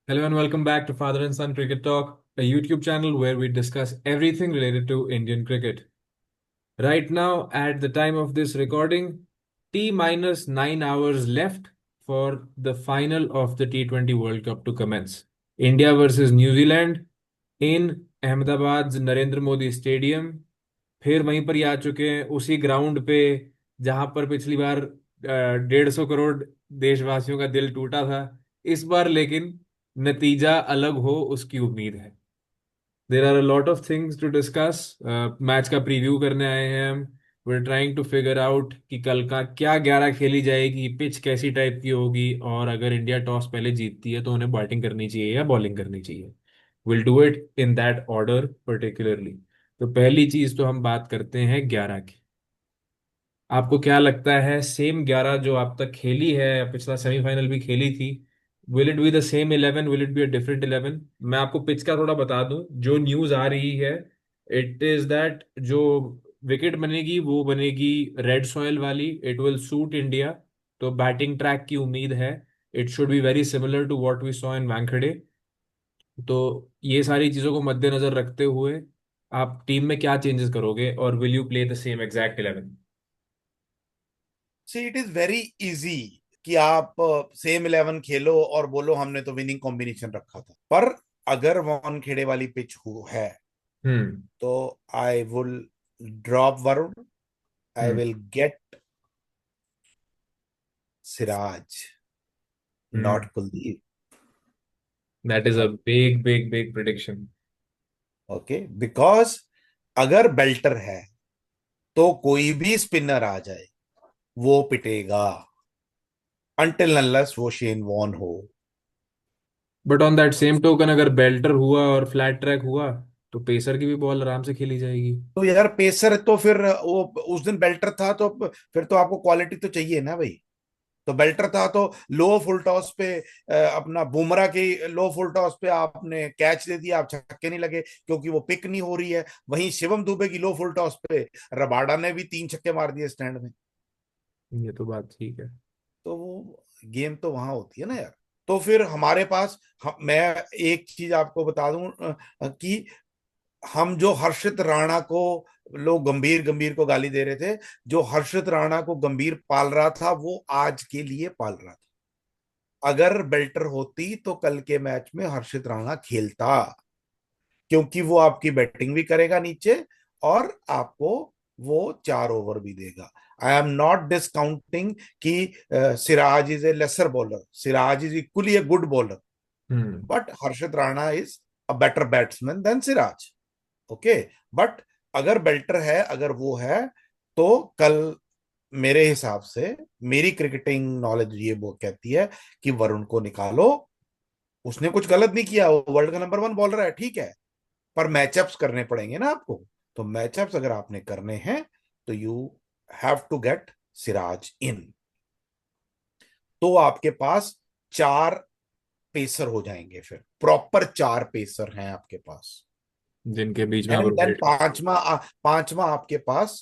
Hello and welcome back to Father and Son Cricket Talk, a YouTube channel where we discuss everything related to Indian cricket. Right now, at the time of this recording, T minus 9 hours left for the final of the T20 World Cup to commence. India versus New Zealand in Ahmedabad's Narendra Modi stadium. फिर वहीं पर ही आ चुके हैं उसी ground पे जहां पर पिछली बार 150 करोड़ देशवासियों का दिल टूटा था। इस बार लेकिन नतीजा अलग हो उसकी उम्मीद है। There are a lot of things to discuss. Match का प्रीव्यू करने आए हैं हम। We are trying to figure out कि कल का क्या 11 खेली जाएगी, पिच कैसी टाइप की होगी, और अगर इंडिया टॉस पहले जीतती है तो उन्हें बैटिंग करनी चाहिए या बॉलिंग करनी चाहिए। Will do it in that order particularly. तो पहली चीज तो हम बात करते हैं 11 की। आपको क्या लगता है, सेम 11 जो आप तक खेली है, पिछला सेमीफाइनल भी खेली थी, will it be the same 11, will it be a different 11? मैं आपको पिच का थोड़ा बता दूं, जो न्यूज आ रही है इट इज दैट जो विकेट बनेगी वो बनेगी रेड सॉयल वाली। It will suit India. तो बैटिंग ट्रैक की उम्मीद है। It should be very similar to what we saw in Wankhede. तो ये सारी चीजों को मद्देनजर रखते हुए आप टीम में क्या चेंजेस करोगे, और will you play the same exact 11? See it is very easy कि आप सेम 11 खेलो और बोलो हमने तो विनिंग कॉम्बिनेशन रखा था। पर अगर वानखेड़े वाली पिच है हम्म। तो I will drop Varun, I hmm. Will get Siraj, hmm. Not Kuldeep. That is a big big big prediction. Okay, because अगर बेल्टर है तो कोई भी स्पिनर आ जाए वो पिटेगा, अनटिल अनलेस वो शेन वॉन हो। But on that same token, अगर बेल्टर हुआ और फ्लैट ट्रैक हुआ तो पेसर की भी बॉल आराम से खेली जाएगी। तो यार पेसर तो फिर वो उस दिन बेल्टर था तो फिर तो आपको क्वालिटी तो चाहिए ना भाई। तो बेल्टर था तो लो फुल टॉस पे अपना बुमराह की लो फुल टॉस पे आपने कैच दे दिया, आप छक्के नहीं लगे क्योंकि वो पिक नहीं हो रही है। वहीं शिवम दुबे की लो फुल टॉस पे रबाडा ने भी 3 छक्के मार दिए स्टैंड में। ये तो बात ठीक है। तो वो गेम तो वहां होती है ना यार। तो फिर हमारे पास मैं एक चीज आपको बता दूं कि हम जो हर्षित राणा को, लोग गंभीर गंभीर को गाली दे रहे थे, जो हर्षित राणा को गंभीर पाल रहा था वो आज के लिए पाल रहा था। अगर बेल्टर होती तो कल के मैच में हर्षित राणा खेलता, क्योंकि वो आपकी बैटिंग भी करेगा नीचे और आपको वो 4 ओवर भी देगा। आई एम नॉट डिस्काउंटिंग कि Siraj is a lesser bowler, Siraj is equally a good bowler, hmm. But Harshit Rana is a better batsman than Siraj. Okay, but अगर बेल्टर है, अगर वो है, तो कल मेरे हिसाब से, मेरी क्रिकेटिंग नॉलेज ये वो कहती है कि वरुण को निकालो। उसने कुछ गलत नहीं किया, वो वर्ल्ड का नंबर 1 बॉलर है, ठीक है, पर मैचअप्स करने पड़ेंगे ना आपको। तो मैचअप्स अगर आपने करने हैं तो you have to get Siraj in. तो आपके पास 4 पेसर हो जाएंगे, फिर प्रॉपर 4 पेसर हैं आपके पास। जिनके बीच में आप एंड देन रोटेट कर सकते पांचवा पांचवा आपके पास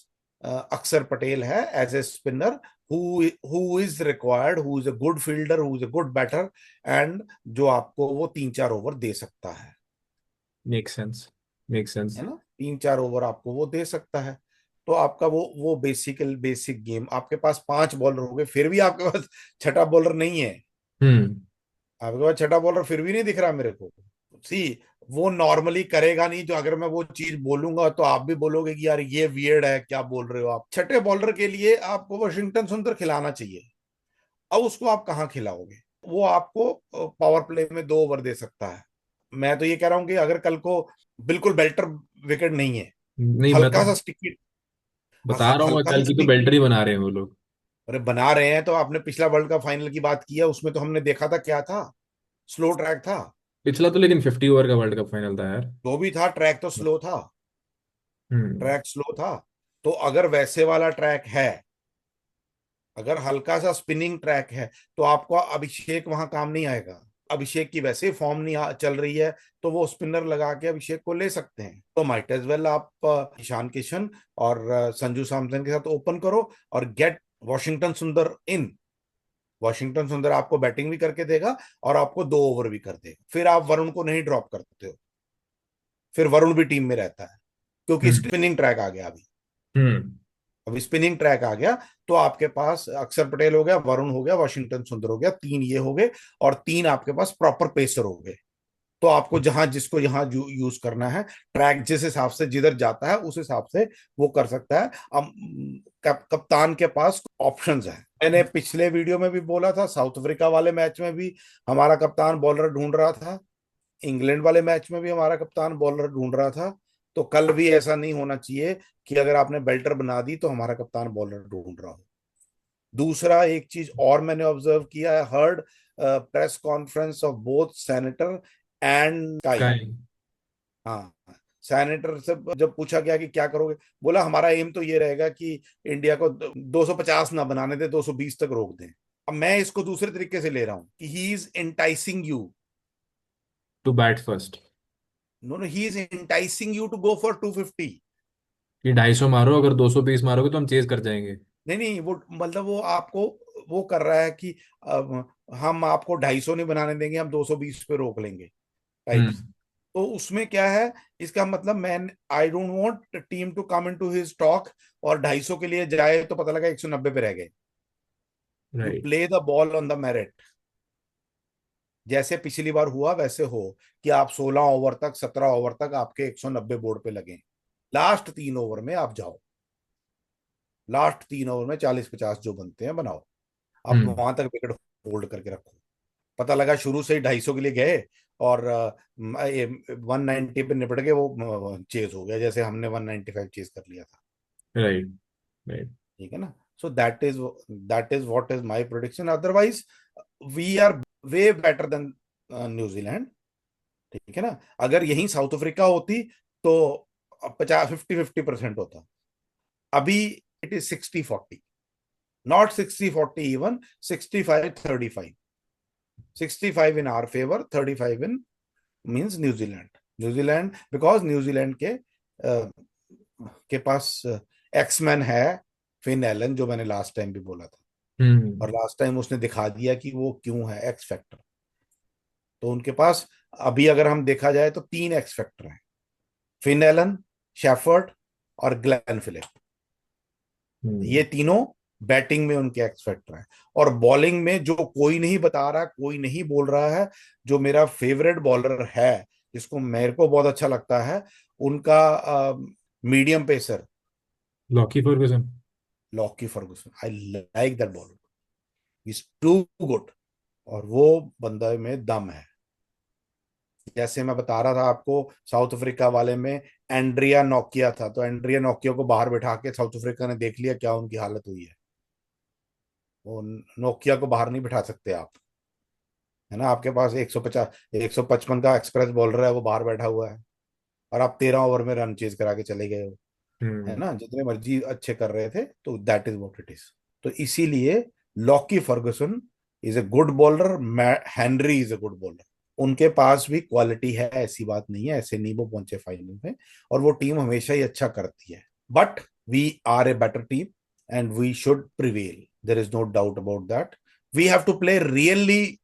अक्षर पटेल है as a spinner, who is required, who is a good fielder, who is a good batter, and जो आपको वो 3-4 ओवर दे सकता है। हो। Make sense. Make sense. है ना, 3-4 ओवर आपको वो दे सकता है। तो आपका वो बेसिक गेम, आपके पास 5 बॉलर हो गए, फिर भी आपके पास छठा बॉलर नहीं है। हम्म। आपके पास छठा बॉलर फिर भी नहीं दिख रहा मेरे को। सी, वो नॉर्मली करेगा नहीं, जो अगर मैं वो चीज बोलूंगा तो आप भी बोलोगे कि यार ये वियर्ड है, क्या बोल रहे हो आप। छठे बॉलर के लिए आपको वाशिंगटन सुंदर खिलाना चाहिए। अब उसको आप कहाँ खिलाओगे? वो आपको पावर प्ले में 2 ओवर दे सकता है। मैं तो ये कह रहा हूं कि अगर कल को बिल्कुल बेल्टर विकेट नहीं है, नहीं, मैं तो हल्का सा स्टिकी, बता रहा हूँ, हल्का सा कल की तो स्टिकी, बेल्टर ही बना रहे हैं वो लोग। अरे बना रहे हैं तो आपने पिछला वर्ल्ड कप फाइनल की बात किया, उसमें तो हमने देखा था क्या था, स्लो ट्रैक था। पिछला तो लेकिन 50 ओवर का वर्ल्ड कप फाइनल था यार। जो भी था, ट्रैक तो स्लो था, हम्म। ट्रैक स्लो था। तो अगर वैसे वाला ट्रैक है, अगर हल्का सा स्पिनिंग ट्रैक है, तो आपको अभिषेक वहां काम नहीं आएगा। अभिषेक की वैसे फॉर्म नहीं चल रही है, तो वो स्पिनर लगा के अभिषेक को ले सकते हैं। तो माइट एज वेल आप ईशान किशन और संजू सैमसन के साथ ओपन करो और गेट वॉशिंगटन सुंदर इन। वॉशिंगटन सुंदर आपको बैटिंग भी करके देगा और आपको 2 ओवर भी कर देगा, फिर आप वरुण को नहीं ड्रॉप करते हो, फिर वरुण भी टीम में रहता है, क्योंकि हम्म। स्पिनिंग ट्रैक आ गया अभी। हम्म। अभी स्पिनिंग ट्रैक आ गया, तो आपके पास अक्षर पटेल हो गया, वरुण हो गया, वॉशिंगटन सुंदर हो गया, 3 ये हो गए, और 3 आपके पास प्रॉपर पेसर हो गए। तो आपको जहां जिसको यहाँ यूज करना है, ट्रैक जिस हिसाब से जिधर जाता है उस हिसाब से वो कर सकता है। अब कप्तान के पास ऑप्शंस हैं। मैंने पिछले वीडियो में भी बोला था, साउथ अफ्रीका वाले मैच में भी हमारा कप्तान बॉलर ढूंढ रहा था, इंग्लैंड वाले मैच में भी हमारा कप्तान बॉलर ढूंढ रहा था। तो कल भी ऐसा नहीं होना चाहिए कि अगर आपने बेल्टर बना दी तो हमारा कप्तान बॉलर ढूंढ रहा हो। दूसरा एक चीज और मैंने ऑब्जर्व किया है, heard press conference of both senator and काई। काई। हाँ, सेनेटर से जब पूछा गया कि क्या करोगे, बोला हमारा एम तो ये रहेगा कि इंडिया को 250 ना बनाने दे, 220 तक रोक दें। अब मैं इसको दूसरे तरीके से ले रहा हूं कि he is enticing you. To bat first. No no, he is enticing you to go for 250। कि 250 मारो, अगर 220 मारोगे तो हम चेज कर जाएंगे। नहीं नहीं, वो मतलब वो आपको वो कर रहा है कि हम आपको 250 नहीं बनाने देंगे, हम 220 पे रोक लेंगे टाइप्स। हम्म। तो उसमें क्या है, इसका मतलब man I don't want team to come into his talk और 250 के लिए जाए तो पता लगा 190 पे रह गए। You right. Play the ball on the merit. जैसे पिछली बार हुआ वैसे हो, कि आप 16 ओवर तक, 17 ओवर तक आपके 190 बोर्ड पे लगे, लास्ट 3 ओवर में आप जाओ, लास्ट 3 ओवर में 40-50 जो बनते हैं बनाओ, अब हम्म। वहां तक विकेट होल्ड करके रखो। पता लगा शुरू से ही 250 के लिए गए और 190 पे निपट गए, वो चेज हो गया जैसे हमने 195 चेज कर लिया था। राइट। राइट। ठीक है ना। So that is what is my prediction. Otherwise we are way better than New Zealand. ठीक है ना। अगर यही साउथ अफ्रीका होती तो 50-50% होता। अभी it is 60-40, not 60-40 even, 65-35। 65 in our favour, 35 in means New Zealand. New Zealand because New Zealand के पास एक्समैन है, फिन एलन, जो मैंने लास्ट टाइम भी बोला था, और हम्म। लास्ट टाइम उसने दिखा दिया कि वो क्यों है एक्स फैक्टर। तो उनके पास अभी अगर हम देखा जाए तो 3 एक्स फैक्टर हैं, फिन एलन, शेफर्ड और ग्लेन फिलिप। ये हम्म। तीनों बैटिंग में उनके एक्स फैक्टर हैं। और बॉलिंग में जो कोई नहीं बता रहा, कोई नहीं बोल रहा है, जो मेरा फेवरेट बॉलर है, जिसको मेरे को बहुत अच्छा लगता है, उनका medium pacer Lockie Ferguson. Lockie Ferguson. I like that bowler, is too good. और वो बंदा में दम है। जैसे मैं बता रहा था आपको, साउथ अफ्रीका वाले में एंड्रिया नोकिया था, तो एंड्रिया नोकिया को बाहर बैठा के साउथ अफ्रीका ने देख लिया क्या उनकी हालत हुई है। वो नोकिया को बाहर नहीं बिठा सकते आप, है ना। आपके पास 150 155 का एक्सप्रेस बॉलर है, वो बाहर बैठा हुआ है, और आप 13 ओवर में रन चेज करा के चले गए हो, है हम्म। ना। जितने मर्जी अच्छे कर रहे थे, तो that is what it is. तो इसीलिए Lockie Ferguson is a good bowler, Henry is a good bowler. उनके पास भी क्वालिटी है, ऐसी बात नहीं है, ऐसे नहीं वो पहुंचे फाइनल में, और वो टीम हमेशा ही अच्छा करती है। But we are a better team and we should prevail, there is no doubt about that. We have to play really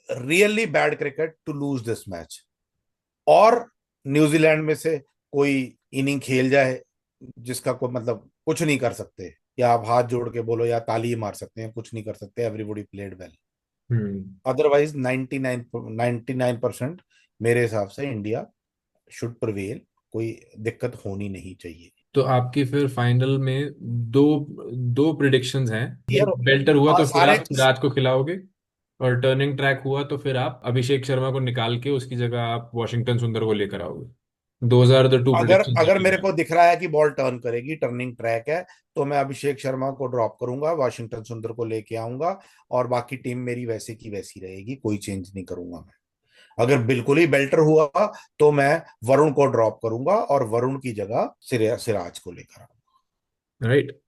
really bad cricket to lose this match. और न्यूजीलैंड में से कोई इनिंग खेल जाए जिसका कोई मतलब कुछ नहीं कर सकते, या आप हाथ जोड़ के बोलो या ताली मार सकते हैं, कुछ नहीं कर सकते, एवरीबॉडी प्लेड वेल। हम्म। अदरवाइज 99% मेरे हिसाब से इंडिया शुड प्रिवेल, कोई दिक्कत होनी नहीं चाहिए। तो आपकी फिर फाइनल में दो दो प्रिडिक्शंस हैं। यार, एक बेल्टर हुआ तो फिर सारे आप सिराज को खिलाओगे, और टर्निंग ट्रैक हुआ तो फिर आप अभिषेक शर्मा को निकाल के उसकी जगह आप वॉशिंगटन सुंदर को लेकर आओगे। दोज आर द टू अगर प्रिडिक्शंस अगर दैट यू मेरे हैव। को दिख रहा है कि बॉल टर्न करेगी, टर्निंग ट्रैक है, तो मैं अभिषेक शर्मा को ड्रॉप करूंगा, वाशिंगटन सुंदर को लेके आऊंगा, और बाकी टीम मेरी वैसे की वैसी रहेगी, कोई चेंज नहीं करूंगा मैं। अगर बिल्कुल ही बेल्टर हुआ तो मैं वरुण को ड्रॉप करूंगा और वरुण की जगह सिराज को लेकर आऊंगा। Right.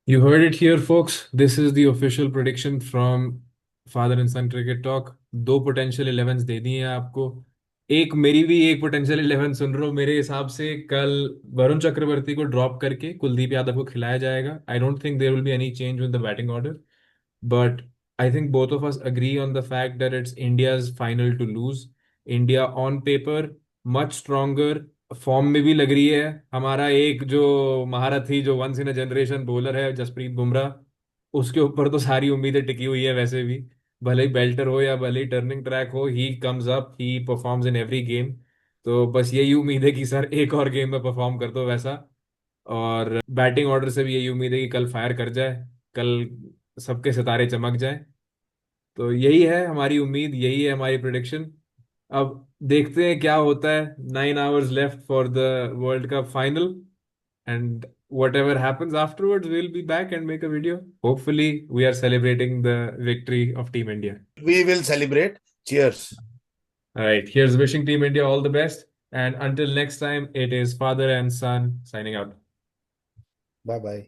You heard it here, folks. This is the official prediction from father and son cricket talk. दो पोटेंशियल 11s दे दिए हैं आपको। एक मेरी भी एक पोटेंशियल 11 सुन रहे हो। मेरे हिसाब से कल वरुण चक्रवर्ती को ड्रॉप करके कुलदीप यादव को खिलाया जाएगा। I don't think there will be any change with the batting order, but I think both of us agree on the fact that it's India's final to lose. India on paper much stronger, form में भी लग रही है. हमारा एक जो महारथी जो once in a generation bowler है जसप्रीत बुमराह, उसके ऊपर तो सारी उम्मीदें टिकी हुई है वैसे भी. भले ही बेल्टर हो या भले ही टर्निंग ट्रैक हो, he comes up, he performs in every game. तो बस यही उम्मीद है कि सर एक और गेम में परफॉर्म कर दो वैसा. और बैटिंग ऑर्डर से भी यही उम्मीद है कि कल फायर कर जाए, कल सबके सितारे चमक जाए. तो यही है हमारी उम्मीद, यही है हमारी प्रिडिक्शन. अब देखते हैं क्या होता है. 9 hours left for the world cup final, and whatever happens afterwards we'll be back and make a video. Hopefully we are celebrating the victory of Team India. We will celebrate. Cheers. All right, here's wishing Team India all the best, and until next time, it is father and son signing out. Bye bye.